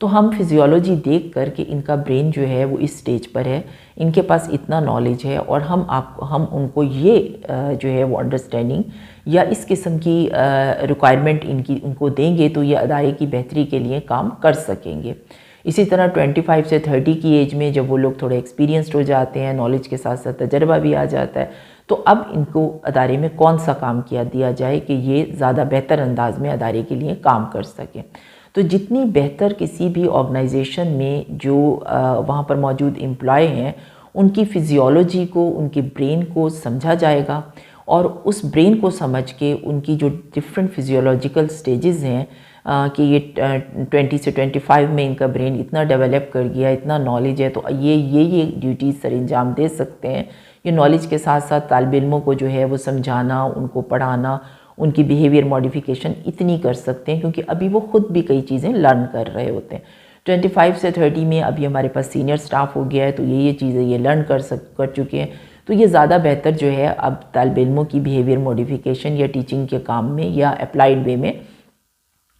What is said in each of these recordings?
تو ہم فزیولوجی دیکھ کر کہ ان کا برین جو ہے وہ اس سٹیج پر ہے، ان کے پاس اتنا نالج ہے، اور ہم ان کو یہ جو ہے وہ انڈرسٹینڈنگ یا اس قسم کی ریکوائرمنٹ ان کو دیں گے تو یہ ادارے کی بہتری کے لیے کام کر سکیں گے۔ اسی طرح 25 سے 30 کی ایج میں جب وہ لوگ تھوڑے ایکسپیرینسڈ ہو جاتے ہیں، نالج کے ساتھ ساتھ تجربہ بھی آ جاتا ہے، تو اب ان کو ادارے میں کون سا کام دیا جائے کہ یہ زیادہ بہتر انداز میں ادارے کے لیے کام کر سکیں۔ تو جتنی بہتر کسی بھی آرگنائزیشن میں جو وہاں پر موجود امپلائی ہیں ان کی فزیولوجی کو، ان کے برین کو سمجھا جائے گا، اور اس برین کو سمجھ کے ان کی جو ڈفرینٹ فزیولوجیکل سٹیجز ہیں کہ یہ 20 سے 25 میں ان کا برین اتنا ڈیولپ کر گیا، اتنا نالج ہے، تو یہ ڈیوٹیز سر انجام دے سکتے ہیں۔ یہ نالج کے ساتھ ساتھ طالب علموں کو جو ہے وہ سمجھانا، ان کو پڑھانا، ان کی بیہیویئر موڈیفیکیشن اتنی کر سکتے ہیں، کیونکہ ابھی وہ خود بھی کئی چیزیں لرن کر رہے ہوتے ہیں۔ 25 سے 30 میں ابھی ہمارے پاس سینئر سٹاف ہو گیا ہے، تو یہ چیزیں یہ لرن کر چکے ہیں، تو یہ زیادہ بہتر جو ہے اب طالب علموں کی بیہیویئر موڈیفیکیشن یا ٹیچنگ کے کام میں یا اپلائیڈ وے میں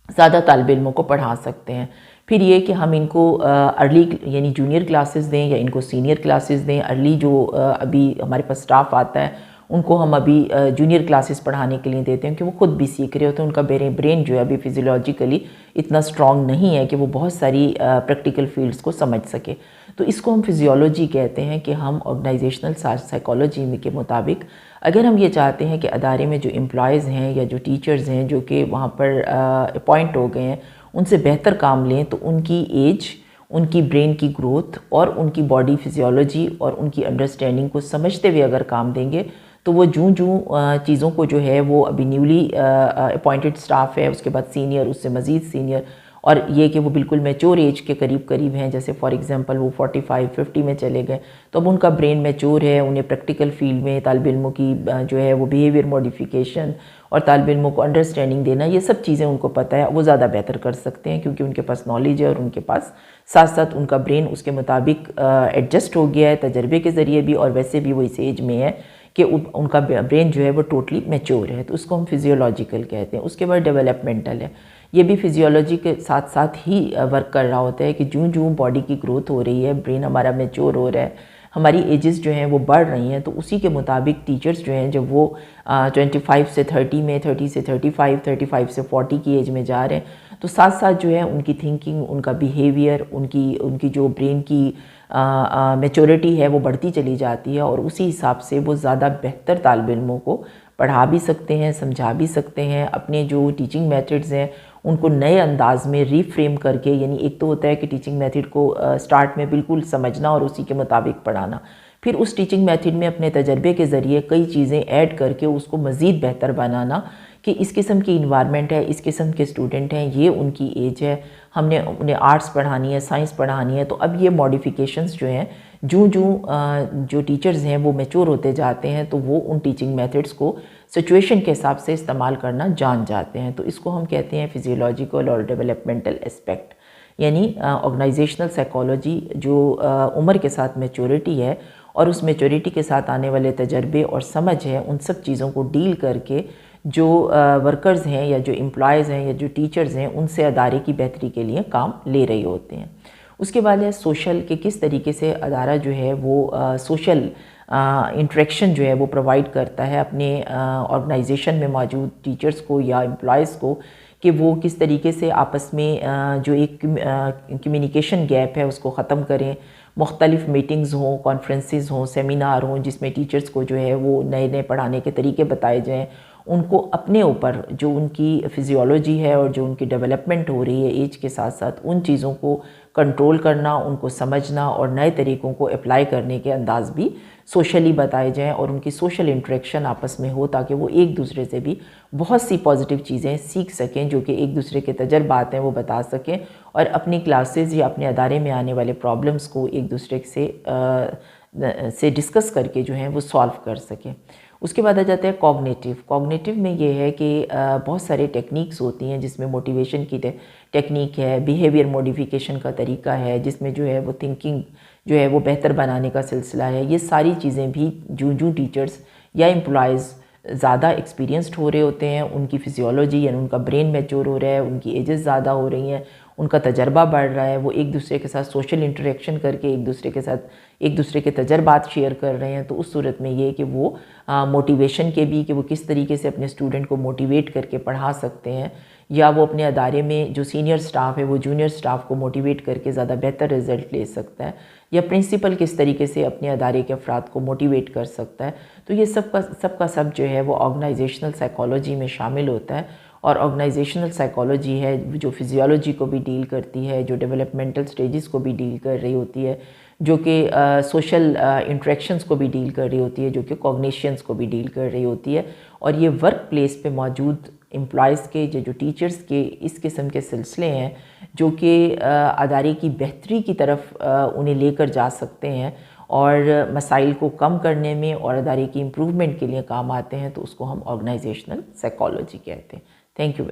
زیادہ طالب علموں کو پڑھا سکتے ہیں۔ پھر یہ کہ ہم ان کو ارلی یعنی جونیئر کلاسز دیں یا ان کو سینئر کلاسز دیں۔ ارلی جو ابھی ہمارے پاس سٹاف آتا ہے ان کو ہم ابھی جونیئر کلاسز پڑھانے کے لیے دیتے ہیں کہ وہ خود بھی سیکھ رہے ہوتے ہیں، ان کا برین جو ہے ابھی فزیولوجیکلی اتنا سٹرونگ نہیں ہے کہ وہ بہت ساری پریکٹیکل فیلڈز کو سمجھ سکے۔ تو اس کو ہم فزیولوجی کہتے ہیں کہ ہم آرگنائزیشنل سائیکالوجی کے مطابق اگر ہم یہ چاہتے ہیں کہ ادارے میں جو امپلائیز ہیں یا جو ٹیچرز ہیں جو کہ وہاں پر اپوائنٹ ہو گئے ہیں ان سے بہتر کام لیں، تو ان کی ایج، ان کی برین کی گروتھ اور ان کی باڈی فزیولوجی اور ان کی انڈرسٹینڈنگ کو سمجھتے ہوئے اگر کام دیں گے تو وہ جوں چیزوں کو جو ہے وہ ابھی نیولی اپوائنٹڈ سٹاف ہے، اس کے بعد سینئر، اس سے مزید سینئر، اور یہ کہ وہ بالکل میچور ایج کے قریب ہیں، جیسے فار ایگزامپل وہ 45 50 میں چلے گئے، تو اب ان کا برین میچور ہے، انہیں پریکٹیکل فیلڈ میں طالب علموں کی جو ہے وہ بیہیویئر موڈیفیکیشن اور طالب علموں کو انڈرسٹینڈنگ دینا، یہ سب چیزیں ان کو پتہ ہے، وہ زیادہ بہتر کر سکتے ہیں کیونکہ ان کے پاس نالج ہے اور ان کے پاس ساتھ ساتھ ان کا برین اس کے مطابق ایڈجسٹ ہو گیا ہے تجربے کے ذریعے بھی، اور ویسے بھی وہ اس ایج میں ہے کہ ان کا برین جو ہے وہ ٹوٹلی میچور ہے، تو اس کو ہم فزیولوجیکل کہتے ہیں۔ اس کے بعد ڈیولپمنٹل ہے، یہ بھی فزیولوجی کے ساتھ ساتھ ہی ورک کر رہا ہوتا ہے کہ جوں باڈی کی گروتھ ہو رہی ہے، برین ہمارا میچور ہو رہا ہے، ہماری ایجز جو ہیں وہ بڑھ رہی ہیں، تو اسی کے مطابق ٹیچرز جو ہیں جب وہ 25 سے 30 میں، 30 سے 35، 35 سے 40 کی ایج میں جا رہے ہیں، تو ساتھ ساتھ جو ہے ان کی تھنکنگ، ان کا بیہیویئر، ان کی جو برین کی میچورٹی ہے وہ بڑھتی چلی جاتی ہے، اور اسی حساب سے وہ زیادہ بہتر طالب علموں کو پڑھا بھی سکتے ہیں، سمجھا بھی سکتے ہیں، اپنے جو ٹیچنگ میتھڈز ہیں ان کو نئے انداز میں ری فریم کر کے، یعنی ایک تو ہوتا ہے کہ ٹیچنگ میتھڈ کو سٹارٹ میں بالکل سمجھنا اور اسی کے مطابق پڑھانا، پھر اس ٹیچنگ میتھڈ میں اپنے تجربے کے ذریعے کئی چیزیں ایڈ کر کے اس کو مزید بہتر بنانا کہ اس قسم کی انوائرمنٹ ہے، اس قسم کے اسٹوڈنٹ ہیں، یہ ان کی ایج ہے، ہم نے انہیں آرٹس پڑھانی ہے، سائنس پڑھانی ہے، تو اب یہ موڈیفیکیشنز جو ہیں جو ٹیچرز ہیں وہ میچور ہوتے جاتے ہیں، تو وہ ان ٹیچنگ میتھڈز کو سچویشن کے حساب سے استعمال کرنا جان جاتے ہیں، تو اس کو ہم کہتے ہیں فزیولوجیکل اور ڈیولپمنٹل اسپیکٹ، یعنی آرگنائزیشنل سائیکالوجی جو عمر کے ساتھ میچورٹی ہے اور اس میچورٹی کے ساتھ آنے والے تجربے اور سمجھ ہے، ان سب چیزوں کو ڈیل کر کے جو ورکرز ہیں یا جو امپلائیز ہیں یا جو ٹیچرز ہیں ان سے ادارے کی بہتری کے لیے کام لے رہے ہوتے ہیں۔ اس کے بعد ہے سوشل، کہ کس طریقے سے ادارہ جو ہے وہ سوشل انٹریکشن جو ہے وہ پرووائڈ کرتا ہے اپنے آرگنائزیشن میں موجود ٹیچرز کو یا امپلائیز کو، کہ وہ کس طریقے سے آپس میں جو ایک کمیونیکیشن گیپ ہے اس کو ختم کریں، مختلف میٹنگز ہوں، کانفرنسز ہوں، سیمینار ہوں، جس میں ٹیچرز کو جو ہے وہ نئے پڑھانے کے طریقے بتائے جائیں، ان کو اپنے اوپر جو ان کی فزیولوجی ہے اور جو ان کی ڈیولپمنٹ ہو رہی ہے ایج کے ساتھ ساتھ، ان چیزوں کو کنٹرول کرنا، ان کو سمجھنا اور نئے طریقوں کو اپلائی کرنے کے انداز بھی سوشلی بتائے جائیں، اور ان کی سوشل انٹریکشن آپس میں ہو تاکہ وہ ایک دوسرے سے بھی بہت سی پازیٹیو چیزیں سیکھ سکیں، جو کہ ایک دوسرے کے تجربات ہیں وہ بتا سکیں، اور اپنی کلاسز یا اپنے ادارے میں آنے والے پرابلمز کو ایک دوسرے سے ڈسکس کر کے جو ہیں وہ سالو کر سکیں۔ اس کے بعد آ جاتا ہے کوگنیٹیو میں یہ ہے کہ بہت سارے ٹیکنیکس ہوتی ہیں، جس میں موٹیویشن کی ٹیکنیک ہے، بیہیویئر موڈیفیکیشن کا طریقہ ہے، جس میں جو ہے وہ تھنکنگ جو ہے وہ بہتر بنانے کا سلسلہ ہے، یہ ساری چیزیں بھی جو ٹیچرز یا امپلائیز زیادہ ایکسپیرینسڈ ہو رہے ہوتے ہیں، ان کی فزیولوجی یعنی ان کا برین میچور ہو رہا ہے، ان کی ایجز زیادہ ہو رہی ہیں، ان کا تجربہ بڑھ رہا ہے، وہ ایک دوسرے کے ساتھ سوشل انٹریکشن کر کے ایک دوسرے کے تجربات شیئر کر رہے ہیں، تو اس صورت میں یہ کہ وہ موٹیویشن کے بھی کہ وہ کس طریقے سے اپنے اسٹوڈنٹ کو موٹیویٹ کر کے پڑھا سکتے ہیں، یا وہ اپنے ادارے میں جو سینئر سٹاف ہے وہ جونیئر سٹاف کو موٹیویٹ کر کے زیادہ بہتر رزلٹ لے سکتا ہے، یا پرنسپل کس طریقے سے اپنے ادارے کے افراد کو موٹیویٹ کر سکتا ہے. تو یہ سب کا سب جو ہے وہ آرگنائزیشنل سائیکالوجی میں شامل ہوتا ہے. اور آرگنائزیشنل سائیکالوجی ہے جو فزیولوجی کو بھی ڈیل کرتی ہے، جو ڈیولپمنٹل سٹیجز کو بھی ڈیل کر رہی ہوتی ہے، جو کہ سوشل انٹریکشنز کو بھی ڈیل کر رہی ہوتی ہے، جو کہ کوگنیشنز کو بھی ڈیل کر رہی ہوتی ہے. اور یہ ورک پلیس پہ موجود امپلائز کے جو ٹیچرز کے اس قسم کے سلسلے ہیں جو کہ ادارے کی بہتری کی طرف انہیں لے کر جا سکتے ہیں اور مسائل کو کم کرنے میں اور ادارے کی امپروومنٹ کے لیے کام آتے ہیں، تو اس کو ہم آرگنائزیشنل سائیکالوجی کہتے ہیں. Thank you.